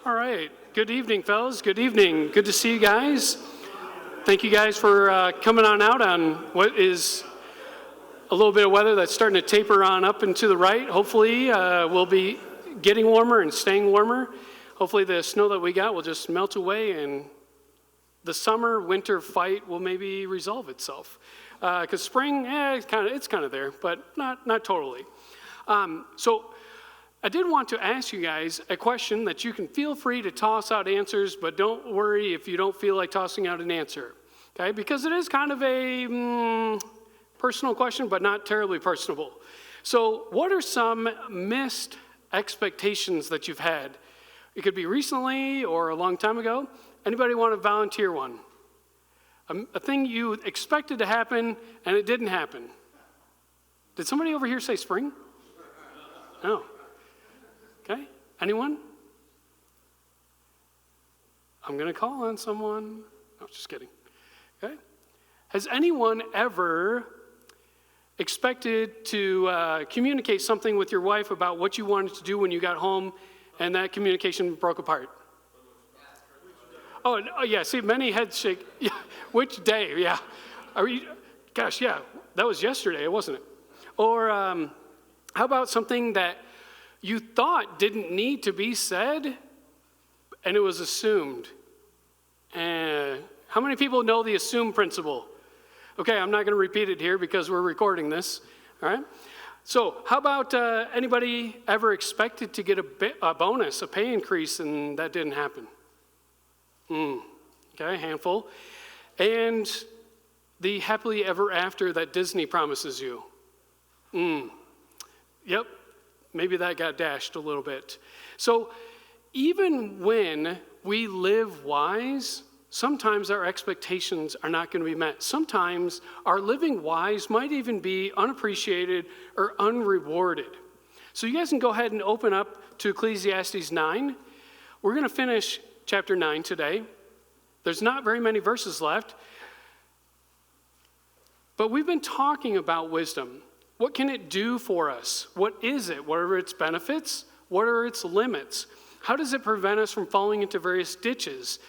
All right. Good evening, fellas. Good evening. Good to see you guys. Thank you guys for coming on out on what is a little bit of weather that's starting to taper on up and to the right. Hopefully, we'll be getting warmer and staying warmer. Hopefully, the snow that we got will just melt away and the summer-winter fight will maybe resolve itself. Because spring, it's kind of there, but not totally. So I did want to ask you guys a question that you can feel free to toss out answers, but don't worry if you don't feel like tossing out an answer, okay? Because it is kind of a personal question, but not terribly personable. So what are some missed expectations that you've had? It could be recently or a long time ago. Anybody want to volunteer one? A thing you expected to happen and it didn't happen. Did somebody over here say spring? No. Okay, anyone? I'm going to call on someone. No, just kidding. Okay. Has anyone ever expected to communicate something with your wife about what you wanted to do when you got home and that communication broke apart? Oh yeah, see, many heads shake. Yeah. Which day? Yeah. Gosh, yeah, that was yesterday, wasn't it? Or how about something that you thought didn't need to be said, and it was assumed? How many people know the assume principle? Okay, I'm not going to repeat it here because we're recording this, all right? So how about anybody ever expected to get a bonus, a pay increase, and that didn't happen? Okay, handful. And the happily ever after that Disney promises you. Yep. Maybe that got dashed a little bit. So even when we live wise, sometimes our expectations are not going to be met. Sometimes our living wise might even be unappreciated or unrewarded. So you guys can go ahead and open up to Ecclesiastes 9. We're going to finish chapter 9 today. There's not very many verses left. But we've been talking about wisdom. What can it do for us? What is it? What are its benefits? What are its limits? How does it prevent us from falling into various ditches?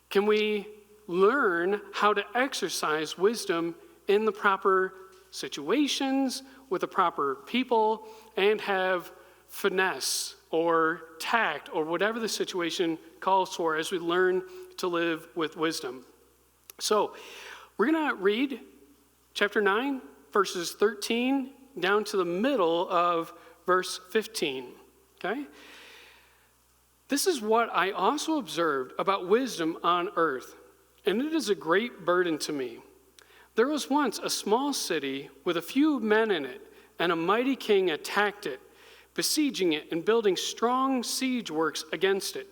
Can we learn how to exercise wisdom in the proper situations, with the proper people, and have finesse or tact or whatever the situation calls for as we learn to live with wisdom? So we're going to read chapter 9, verses 13 down to the middle of verse 15, okay? This is what I also observed about wisdom on earth, and it is a great burden to me. There was once a small city with a few men in it, and a mighty king attacked it, besieging it and building strong siege works against it.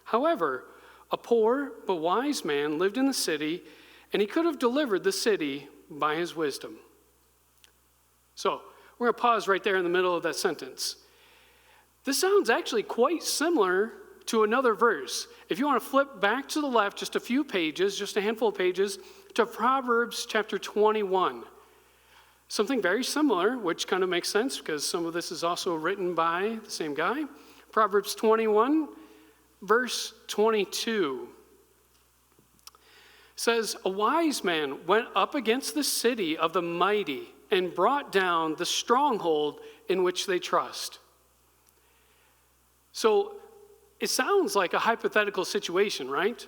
However, a poor but wise man lived in the city, and he could have delivered the city by his wisdom. So, we're going to pause right there in the middle of that sentence. This sounds actually quite similar to another verse. If you want to flip back to the left just a few pages, just a handful of pages, to Proverbs chapter 21. Something very similar, which kind of makes sense because some of this is also written by the same guy. Proverbs 21, verse 22. Says, a wise man went up against the city of the mighty and brought down the stronghold in which they trust. So it sounds like a hypothetical situation, right?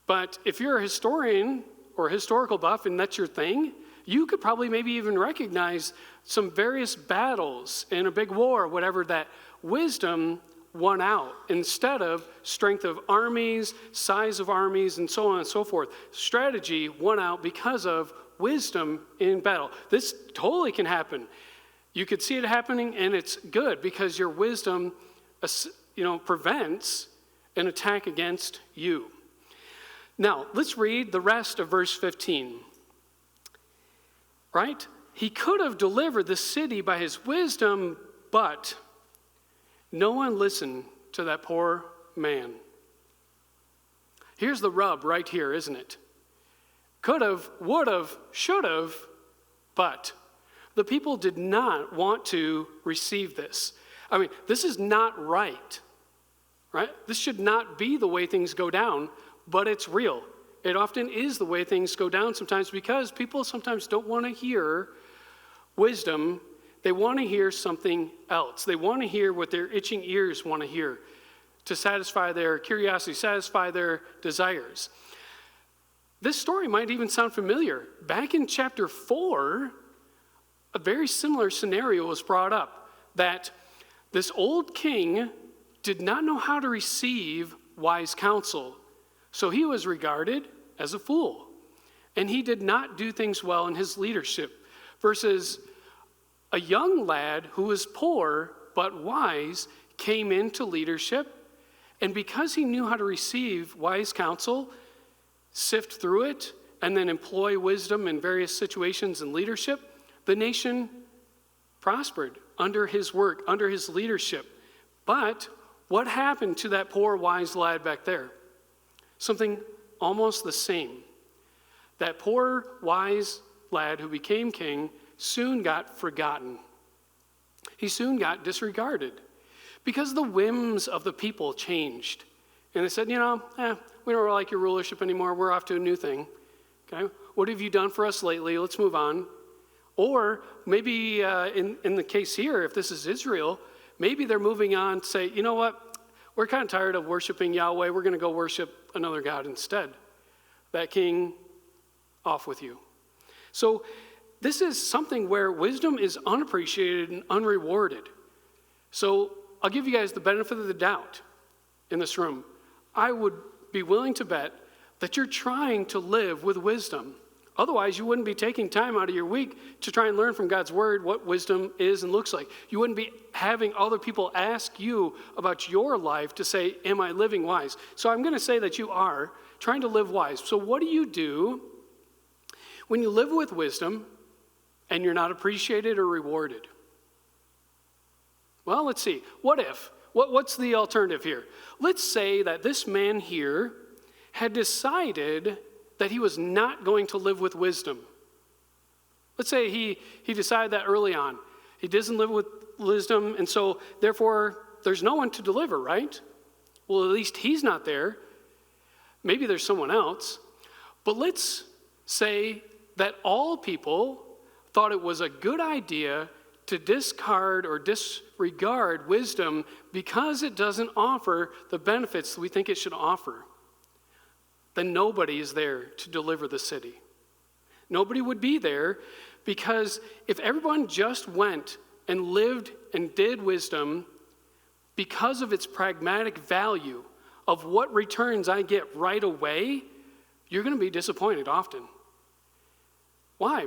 But if you're a historian or a historical buff and that's your thing, you could probably maybe even recognize some various battles in a big war, whatever, that wisdom won out instead of strength of armies, size of armies, and so on and so forth. Strategy won out because of wisdom in battle. This totally can happen. You could see it happening, and it's good because your wisdom, prevents an attack against you. Now, let's read the rest of verse 15. Right? He could have delivered the city by his wisdom, but no one listened to that poor man. Here's the rub right here, isn't it? Could have, would have, should have, but the people did not want to receive this. I mean, this is not right, right? This should not be the way things go down, but it's real. It often is the way things go down sometimes because people sometimes don't want to hear wisdom. They want to hear something else. They want to hear what their itching ears want to hear to satisfy their curiosity, satisfy their desires. This story might even sound familiar. Back in chapter 4, a very similar scenario was brought up, that this old king did not know how to receive wise counsel. So he was regarded as a fool, and he did not do things well in his leadership, versus a young lad who was poor but wise came into leadership, and because he knew how to receive wise counsel, sift through it, and then employ wisdom in various situations in leadership, the nation prospered under his work, under his leadership. But what happened to that poor wise lad back there? Something almost the same. That poor wise lad who became king soon got forgotten. He soon got disregarded because the whims of the people changed. And they said, we don't really like your rulership anymore. We're off to a new thing. Okay, what have you done for us lately? Let's move on. Or maybe in the case here, if this is Israel, maybe they're moving on to say, you know what? We're kind of tired of worshiping Yahweh. We're going to go worship another God instead. That king, off with you. So this is something where wisdom is unappreciated and unrewarded. So I'll give you guys the benefit of the doubt in this room. I would be willing to bet that you're trying to live with wisdom. Otherwise, you wouldn't be taking time out of your week to try and learn from God's word what wisdom is and looks like. You wouldn't be having other people ask you about your life to say, am I living wise? So I'm going to say that you are trying to live wise. So what do you do when you live with wisdom and you're not appreciated or rewarded? Well, let's see. What if? What's the alternative here? Let's say that this man here had decided that he was not going to live with wisdom. Let's say he decided that early on. He doesn't live with wisdom, and so therefore there's no one to deliver, right? Well, at least he's not there. Maybe there's someone else. But let's say that all people thought it was a good idea to discard or disregard wisdom because it doesn't offer the benefits we think it should offer. Then nobody is there to deliver the city. Nobody would be there because if everyone just went and lived and did wisdom because of its pragmatic value of what returns I get right away, you're going to be disappointed often. Why?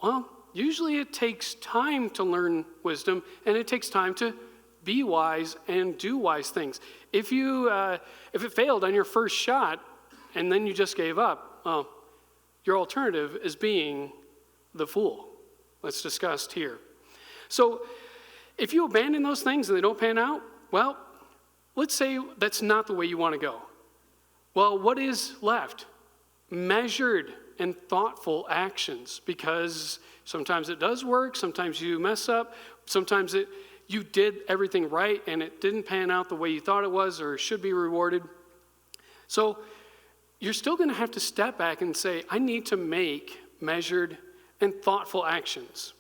Well, usually it takes time to learn wisdom, and it takes time to be wise and do wise things. If it failed on your first shot, and then you just gave up, well, your alternative is being the fool. That's discussed here. So if you abandon those things and they don't pan out, well, let's say that's not the way you want to go. Well, what is left? Measured and thoughtful actions, because sometimes it does work, sometimes you mess up, sometimes you did everything right and it didn't pan out the way you thought it was or should be rewarded. So you're still going to have to step back and say, I need to make measured and thoughtful actions.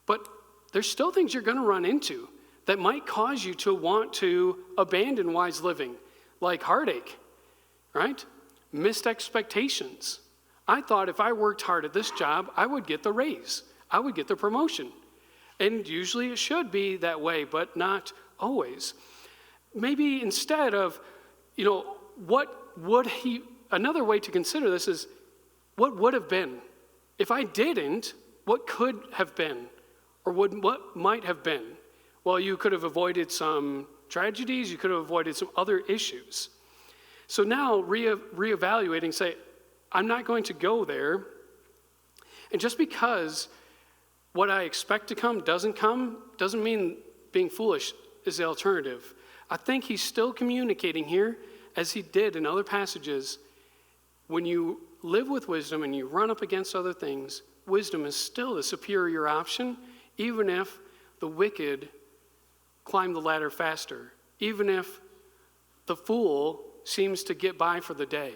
But there's still things you're going to run into that might cause you to want to abandon wise living, like heartache, right? Missed expectations. I thought if I worked hard at this job, I would get the raise. I would get the promotion. And usually it should be that way, but not always. Maybe instead of, another way to consider this is, what would have been? If I didn't, what could have been? Or what might have been? Well, you could have avoided some tragedies. You could have avoided some other issues. So now reevaluating, say, I'm not going to go there. And just because what I expect to come doesn't mean being foolish is the alternative. I think he's still communicating here, as he did in other passages. When you live with wisdom and you run up against other things, wisdom is still the superior option, even if the wicked climb the ladder faster, even if the fool seems to get by for the day.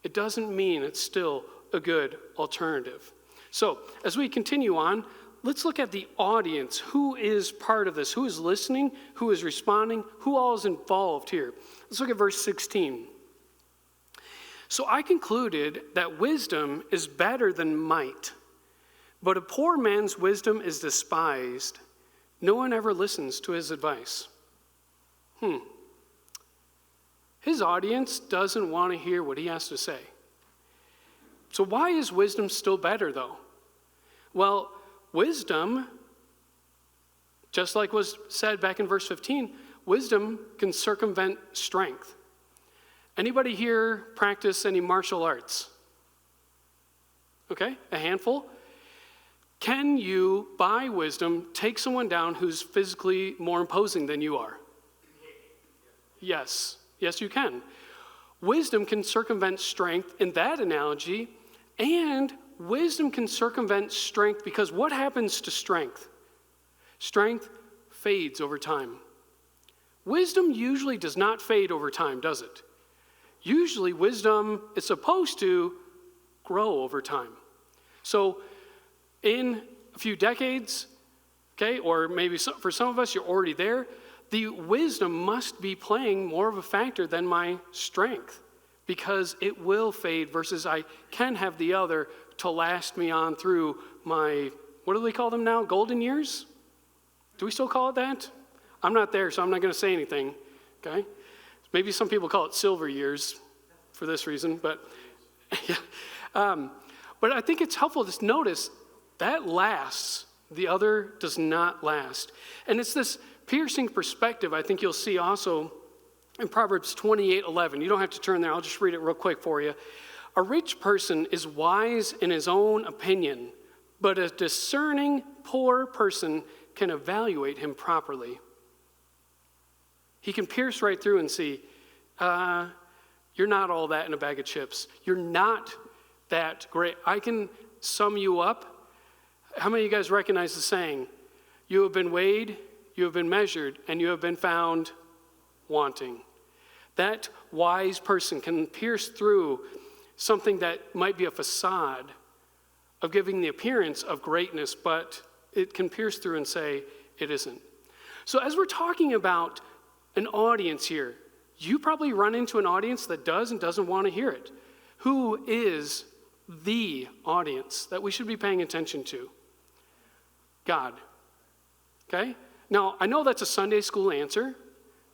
It doesn't mean it's still a good alternative. So, as we continue on, let's look at the audience. Who is part of this? Who is listening? Who is responding? Who all is involved here? Let's look at verse 16. So I concluded that wisdom is better than might, but a poor man's wisdom is despised. No one ever listens to his advice. His audience doesn't want to hear what he has to say. So why is wisdom still better, though? Well, wisdom, just like was said back in verse 15, wisdom can circumvent strength. Anybody here practice any martial arts? Okay, a handful. Can you, by wisdom, take someone down who's physically more imposing than you are? Yes, you can. Wisdom can circumvent strength in that analogy, and wisdom can circumvent strength because what happens to strength? Strength fades over time. Wisdom usually does not fade over time, does it? Usually wisdom is supposed to grow over time. So in a few decades, okay, or maybe for some of us, you're already there, the wisdom must be playing more of a factor than my strength because it will fade versus I can have the other to last me on through my, what do they call them now, golden years? Do we still call it that? I'm not there, so I'm not going to say anything, okay? Maybe some people call it silver years for this reason, but yeah. But I think it's helpful to notice that lasts. The other does not last. And it's this piercing perspective I think you'll see also in Proverbs 28:11. You don't have to turn there. I'll just read it real quick for you. A rich person is wise in his own opinion, but a discerning poor person can evaluate him properly. He can pierce right through and see, you're not all that in a bag of chips. You're not that great. I can sum you up. How many of you guys recognize the saying, you have been weighed, you have been measured, and you have been found wanting? That wise person can pierce through something that might be a facade of giving the appearance of greatness, but it can pierce through and say it isn't. So as we're talking about an audience here, you probably run into an audience that does and doesn't want to hear it. Who is the audience that we should be paying attention to? God. Okay? Now, I know that's a Sunday school answer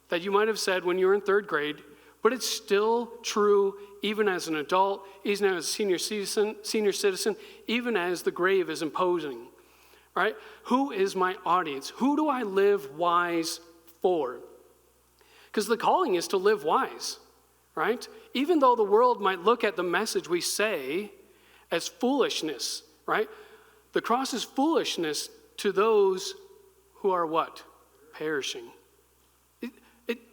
that you might have said when you were in third grade, but it's still true even as an adult, even as a senior citizen, even as the grave is imposing. Right? Who is my audience? Who do I live wise for? Because the calling is to live wise, right? Even though the world might look at the message we say as foolishness, right? The cross is foolishness to those who are what? Perishing.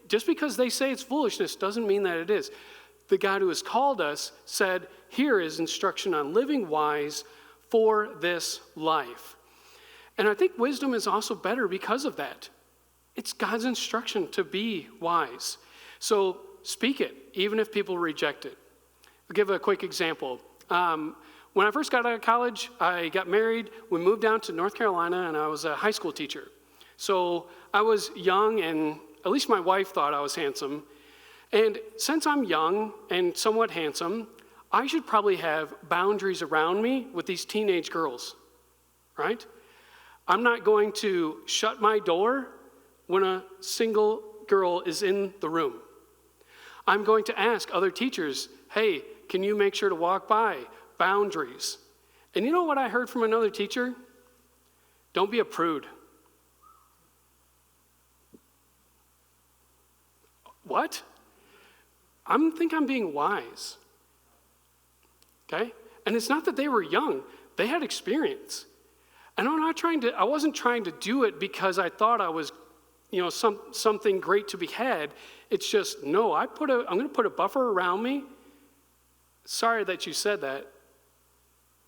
Just because they say it's foolishness doesn't mean that it is. The God who has called us said, here is instruction on living wise for this life. And I think wisdom is also better because of that. It's God's instruction to be wise. So speak it, even if people reject it. I'll give a quick example. When I first got out of college, I got married. We moved down to North Carolina, and I was a high school teacher. So I was young, and at least my wife thought I was handsome. And since I'm young and somewhat handsome, I should probably have boundaries around me with these teenage girls, right? I'm not going to shut my door when a single girl is in the room. I'm going to ask other teachers, hey, can you make sure to walk by? Boundaries. And you know what I heard from another teacher? Don't be a prude. What? I think I'm being wise. Okay? And it's not that they were young. They had experience. And I wasn't trying to do it because I thought I was, something great to be had. It's just, no, I'm going to put a buffer around me. Sorry that you said that.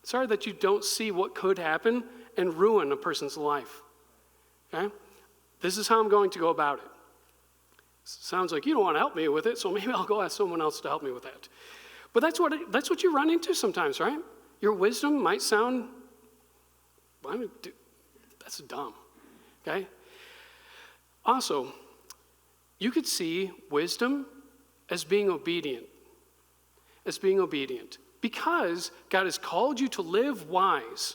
Sorry that you don't see what could happen and ruin a person's life. Okay? This is how I'm going to go about it. Sounds like you don't want to help me with it, so maybe I'll go ask someone else to help me with that. But that's what you run into sometimes, right? Your wisdom might sound, that's dumb, okay? Also, you could see wisdom as being obedient, because God has called you to live wise,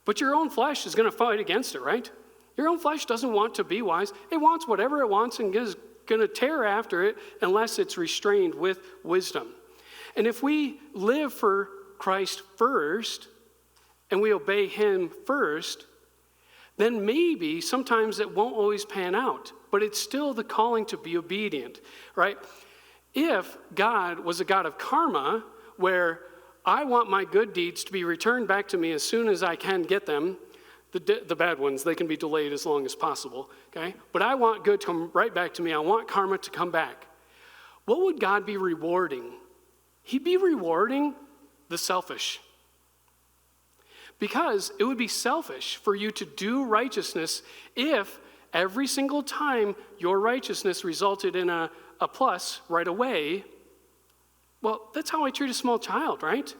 but your own flesh is going to fight against it, right? Your own flesh doesn't want to be wise. It wants whatever it wants and is going to tear after it unless it's restrained with wisdom. And if we live for Christ first and we obey him first, then maybe sometimes it won't always pan out, but it's still the calling to be obedient, right? If God was a God of karma, where I want my good deeds to be returned back to me as soon as I can get them, the bad ones, they can be delayed as long as possible, okay? But I want good to come right back to me. I want karma to come back. What would God be rewarding? He'd be rewarding the selfish. Because it would be selfish for you to do righteousness if every single time your righteousness resulted in a plus right away. Well, that's how I treat a small child, right?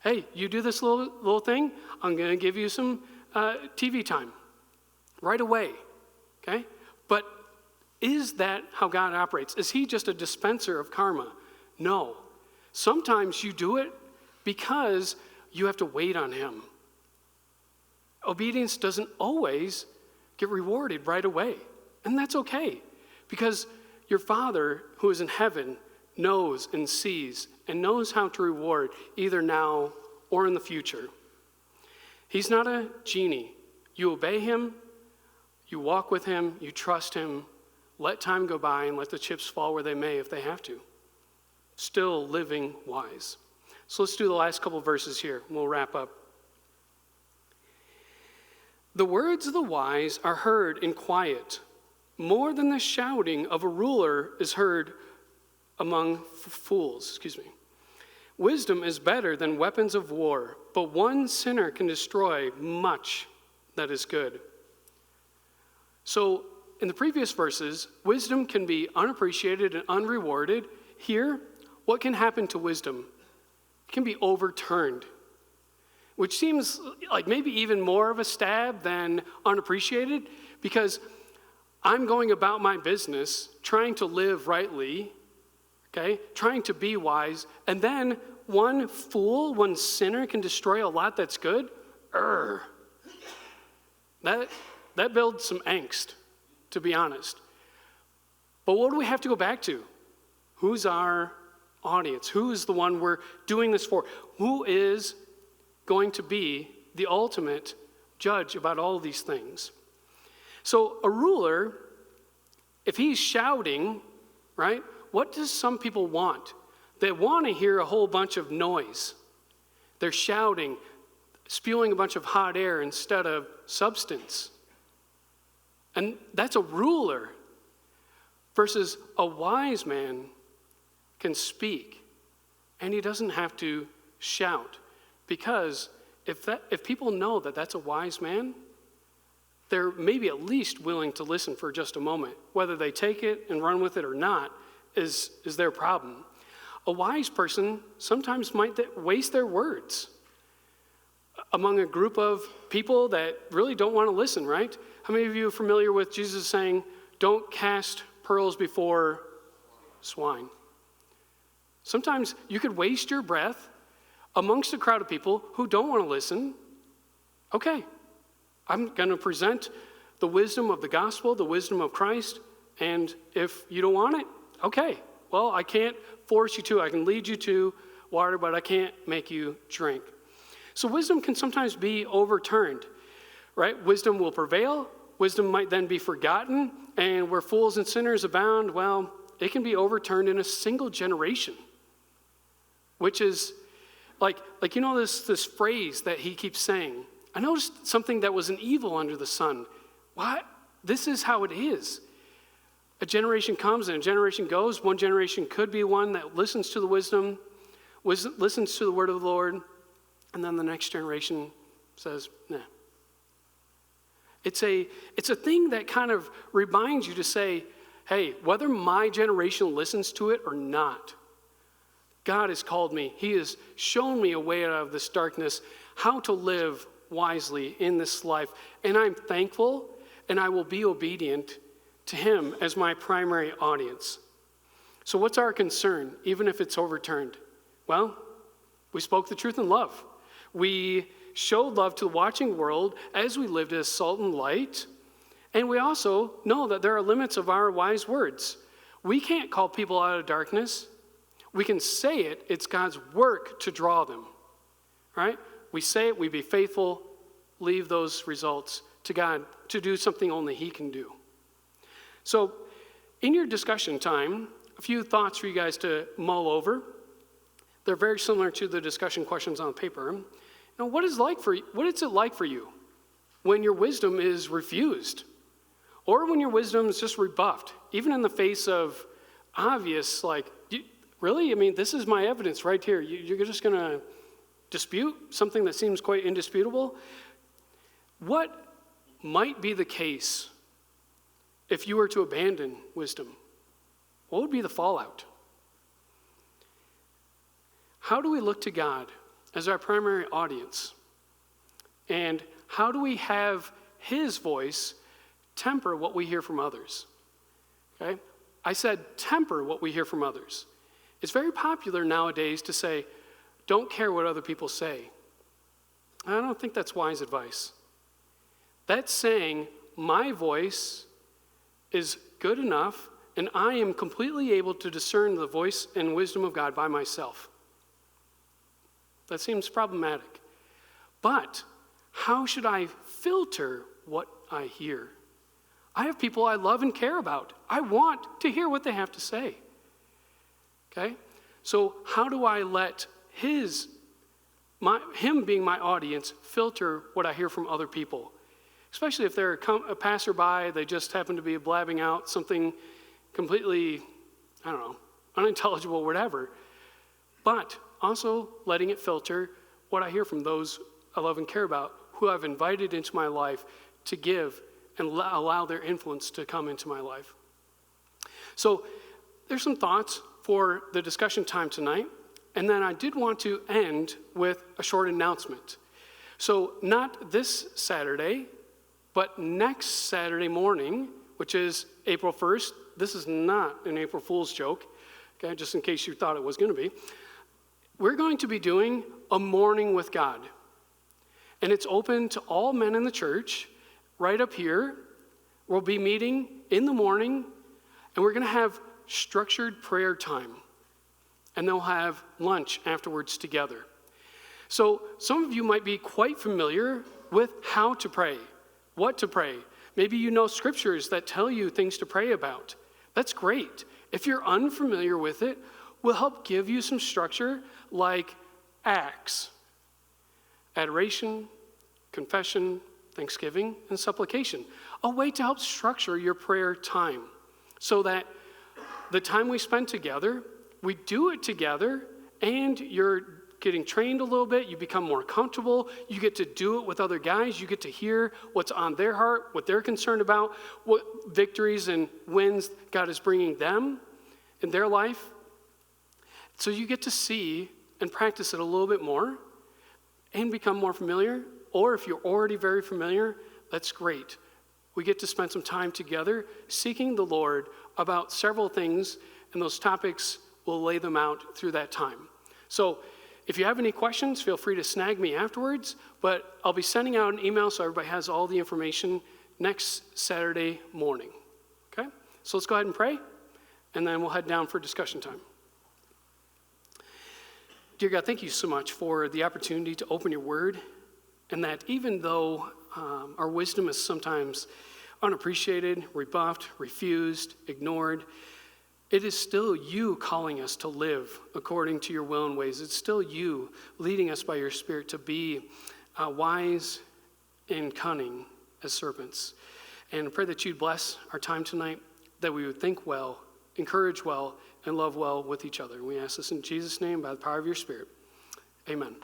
Hey, you do this little thing, I'm going to give you some TV time right away, okay? But is that how God operates? Is he just a dispenser of karma? No. Sometimes you do it because you have to wait on him. Obedience doesn't always get rewarded right away, and that's okay, because your Father who is in heaven knows and sees and knows how to reward either now or in the future. He's not a genie. You obey him, you walk with him, you trust him, let time go by and let the chips fall where they may if they have to. Still living wise. So let's do the last couple verses here, and we'll wrap up. The words of the wise are heard in quiet. More than the shouting of a ruler is heard among fools. Wisdom is better than weapons of war, but one sinner can destroy much that is good. So in the previous verses, wisdom can be unappreciated and unrewarded. Here, what can happen to wisdom? It can be overturned, which seems like maybe even more of a stab than unappreciated, because I'm going about my business trying to live rightly, okay, trying to be wise, and then one fool, one sinner can destroy a lot that's good? That builds some angst, to be honest. But what do we have to go back to? Who's our audience? Who is the one we're doing this for? Who is going to be the ultimate judge about all of these things? So a ruler, if he's shouting, right, what does some people want? They want to hear a whole bunch of noise. They're shouting, spewing a bunch of hot air instead of substance. And that's a ruler. Versus a wise man can speak, and he doesn't have to shout. Because if people know that that's a wise man, they're maybe at least willing to listen for just a moment. Whether they take it and run with it or not is their problem. A wise person sometimes might waste their words among a group of people that really don't want to listen, right? How many of you are familiar with Jesus saying, don't cast pearls before swine? Sometimes you could waste your breath amongst a crowd of people who don't want to listen. Okay, I'm going to present the wisdom of the gospel, the wisdom of Christ, and if you don't want it, okay. Well, I can't force you to. I can lead you to water, but I can't make you drink. So wisdom can sometimes be overturned, right? Wisdom will prevail. Wisdom might then be forgotten, and where fools and sinners abound, well, it can be overturned in a single generation, which is like this phrase that he keeps saying. I noticed something that was an evil under the sun. What? This is how it is. A generation comes and a generation goes. One generation could be one that listens to the wisdom, listens to the word of the Lord, and then the next generation says, nah. It's a thing that kind of reminds you to say, hey, whether my generation listens to it or not, God has called me. He has shown me a way out of this darkness, how to live wisely in this life. And I'm thankful, and I will be obedient to him as my primary audience. So what's our concern, even if it's overturned? Well, we spoke the truth in love. We showed love to the watching world as we lived as salt and light. And we also know that there are limits of our wise words. We can't call people out of darkness. We can say it. It's God's work to draw them, right? We say it, we be faithful, leave those results to God to do something only he can do. So in your discussion time, a few thoughts for you guys to mull over. They're very similar to the discussion questions on the paper. Now, what is it like for you when your wisdom is refused? Or when your wisdom is just rebuffed, even in the face of obvious, like, really? I mean, this is my evidence right here. You're just going to dispute something that seems quite indisputable? What might be the case if you were to abandon wisdom? What would be the fallout? How do we look to God as our primary audience? And how do we have his voice temper what we hear from others? Okay? I said temper what we hear from others. It's very popular nowadays to say, don't care what other people say. I don't think that's wise advice. That's saying my voice is good enough and I am completely able to discern the voice and wisdom of God by myself. That seems problematic. But how should I filter what I hear? I have people I love and care about. I want to hear what they have to say. Okay? So how do I let him being my audience filter what I hear from other people? Especially if they're a passerby, they just happen to be blabbing out something completely, unintelligible, whatever. But also letting it filter what I hear from those I love and care about, who I've invited into my life to give and allow their influence to come into my life. So there's some thoughts for the discussion time tonight. And then I did want to end with a short announcement. So not this Saturday, but next Saturday morning, which is April 1st. This is not an April Fool's joke, okay, just in case you thought it was going to be. We're going to be doing a morning with God. And it's open to all men in the church right up here. We'll be meeting in the morning, and we're going to have structured prayer time. And they'll have lunch afterwards together. So some of you might be quite familiar with how to pray, what to pray. Maybe you know scriptures that tell you things to pray about. That's great. If you're unfamiliar with it, we'll help give you some structure like acts: adoration, confession, thanksgiving, and supplication. A way to help structure your prayer time so that the time we spend together, we do it together, and you're getting trained a little bit. You become more comfortable. You get to do it with other guys. You get to hear what's on their heart, what they're concerned about, what victories and wins God is bringing them in their life. So you get to see and practice it a little bit more and become more familiar. Or if you're already very familiar, that's great. We get to spend some time together seeking the Lord about several things, and those topics, we'll lay them out through that time. So if you have any questions, feel free to snag me afterwards, but I'll be sending out an email so everybody has all the information next Saturday morning. Okay? So let's go ahead and pray, and then we'll head down for discussion time. Dear God, thank you so much for the opportunity to open your word, and that even though our wisdom is sometimes unappreciated, rebuffed, refused, ignored, it is still you calling us to live according to your will and ways. It's still you leading us by your Spirit to be wise and cunning as serpents. And I pray that you'd bless our time tonight, that we would think well, encourage well, and love well with each other. We ask this in Jesus' name by the power of your Spirit. Amen.